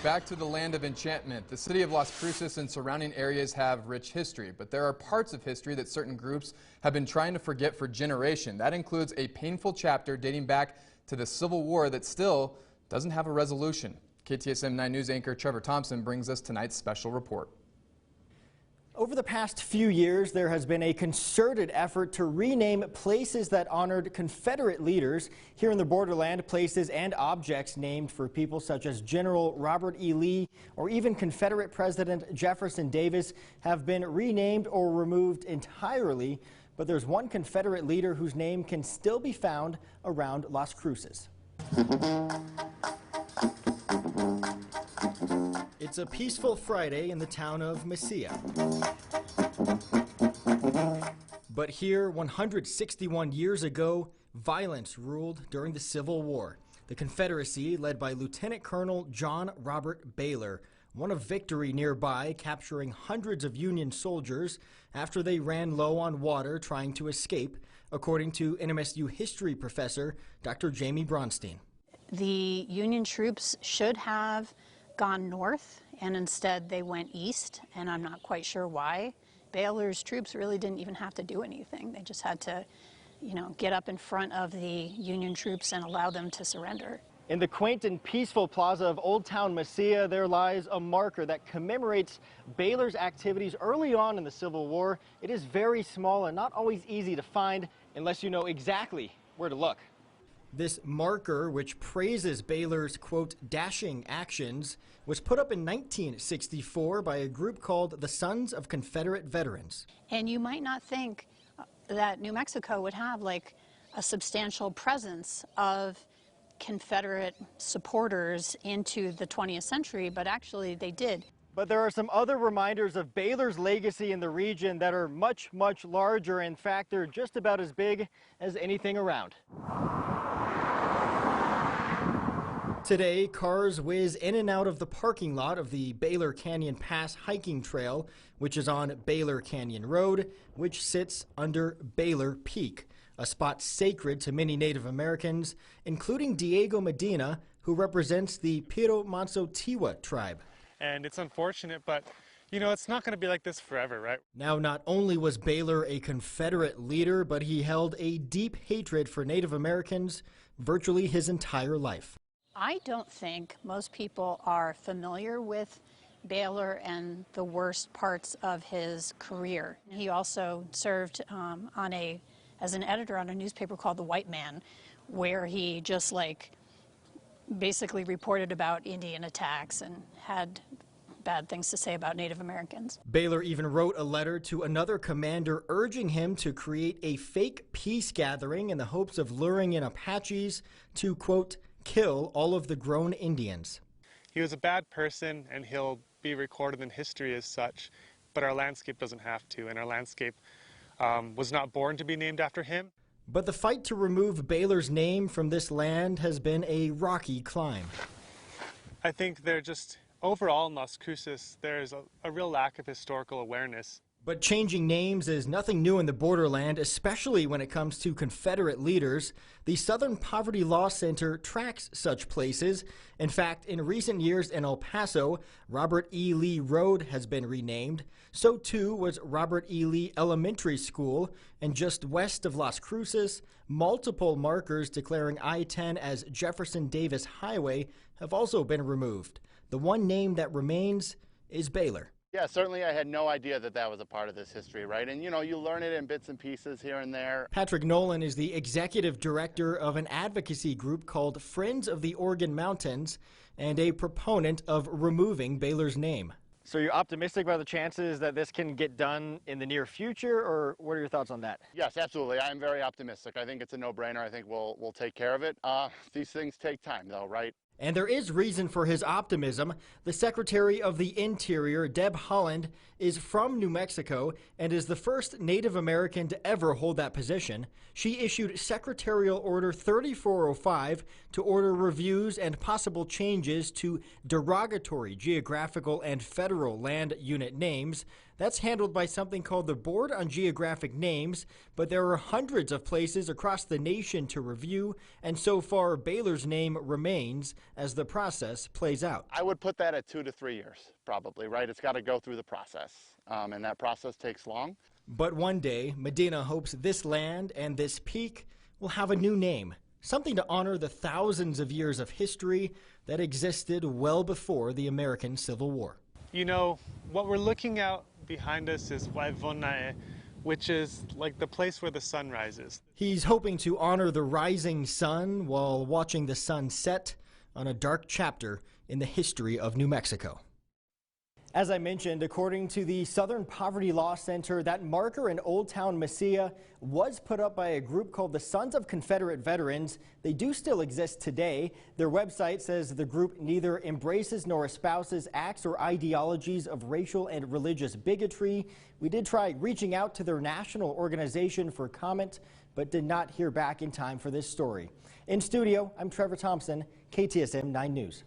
Back to the land of enchantment. The city of Las Cruces and surrounding areas have rich history, but there are parts of history that certain groups have been trying to forget for generations. That includes a painful chapter dating back to the Civil War that still doesn't have a resolution. KTSM 9 News anchor Trevor Thompson brings us tonight's special report. Over the past few years, there has been a concerted effort to rename places that honored Confederate leaders. Here in the borderland, places and objects named for people such as General Robert E. Lee or even Confederate President Jefferson Davis have been renamed or removed entirely. But there's one Confederate leader whose name can still be found around Las Cruces. It's a peaceful Friday in the town of Mesilla. But here, 161 years ago, violence ruled during the Civil War. The Confederacy, led by Lieutenant Colonel John Robert Baylor, won a victory nearby, capturing hundreds of Union soldiers after they ran low on water trying to escape, according to NMSU history professor Dr. Jamie Bronstein. The Union troops should have gone north, and instead they went east, and I'm not quite sure why. Baylor's troops really didn't even have to do anything. They just had to, get up in front of the Union troops and allow them to surrender. In the quaint and peaceful plaza of Old Town Mesilla, there lies a marker that commemorates Baylor's activities early on in the Civil War. It is very small and not always easy to find unless you know exactly where to look. This marker, which praises Baylor's, quote, dashing actions, was put up in 1964 by a group called the Sons of Confederate Veterans. And you might not think that New Mexico would have like a substantial presence of Confederate supporters into the 20th century, but actually they did. But there are some other reminders of Baylor's legacy in the region that are much, much larger. In fact, they're just about as big as anything around. Today, cars whiz in and out of the parking lot of the Baylor Canyon Pass hiking trail, which is on Baylor Canyon Road, which sits under Baylor Peak, a spot sacred to many Native Americans, including Diego Medina, who represents the Piro Manso Tiwa tribe. And it's unfortunate, but it's not going to be like this forever, right? Now, not only was Baylor a Confederate leader, but he held a deep hatred for Native Americans virtually his entire life. I don't think most people are familiar with Baylor and the worst parts of his career. He also served as an editor on a newspaper called The White Man, where he just basically reported about Indian attacks and had bad things to say about Native Americans. Baylor even wrote a letter to another commander urging him to create a fake peace gathering in the hopes of luring in Apaches to, quote, kill all of the grown Indians. He was a bad person, and he'll be recorded in history as such, but our landscape doesn't have to, and our landscape was not born to be named after him. But the fight to remove Baylor's name from this land has been a rocky climb. I think they're just, overall in Las Cruces, there's a real lack of historical awareness. But changing names is nothing new in the borderland, especially when it comes to Confederate leaders. The Southern Poverty Law Center tracks such places. In fact, in recent years in El Paso, Robert E. Lee Road has been renamed. So too was Robert E. Lee Elementary School. And just west of Las Cruces, multiple markers declaring I-10 as Jefferson Davis Highway have also been removed. The one name that remains is Baylor. Yeah, certainly I had no idea that that was a part of this history, right? And, you learn it in bits and pieces here and there. Patrick Nolan is the executive director of an advocacy group called Friends of the Organ Mountains and a proponent of removing Baylor's name. So you're optimistic about the chances that this can get done in the near future, or what are your thoughts on that? Yes, absolutely. I'm very optimistic. I think it's a no-brainer. I think we'll take care of it. These things take time, though, right? And there is reason for his optimism. The Secretary of the Interior, Deb Haaland, is from New Mexico and is the first Native American to ever hold that position. She issued Secretarial Order 3405 to order reviews and possible changes to derogatory geographical and federal land unit names. That's handled by something called the Board on Geographic Names, but there are hundreds of places across the nation to review, and so far Baylor's name remains as the process plays out. I would put that at 2 to 3 years, probably, right? It's got to go through the process, and that process takes long. But one day, Medina hopes this land and this peak will have a new name, something to honor the thousands of years of history that existed well before the American Civil War. You know, what we're looking at behind us is Waivonae, which is like the place where the sun rises. He's hoping to honor the rising sun while watching the sun set on a dark chapter in the history of New Mexico. As I mentioned, according to the Southern Poverty Law Center, that marker in Old Town Mesilla was put up by a group called the Sons of Confederate Veterans. They do still exist today. Their website says the group neither embraces nor espouses acts or ideologies of racial and religious bigotry. We did try reaching out to their national organization for comment, but did not hear back in time for this story. In studio, I'm Trevor Thompson, KTSM 9 News.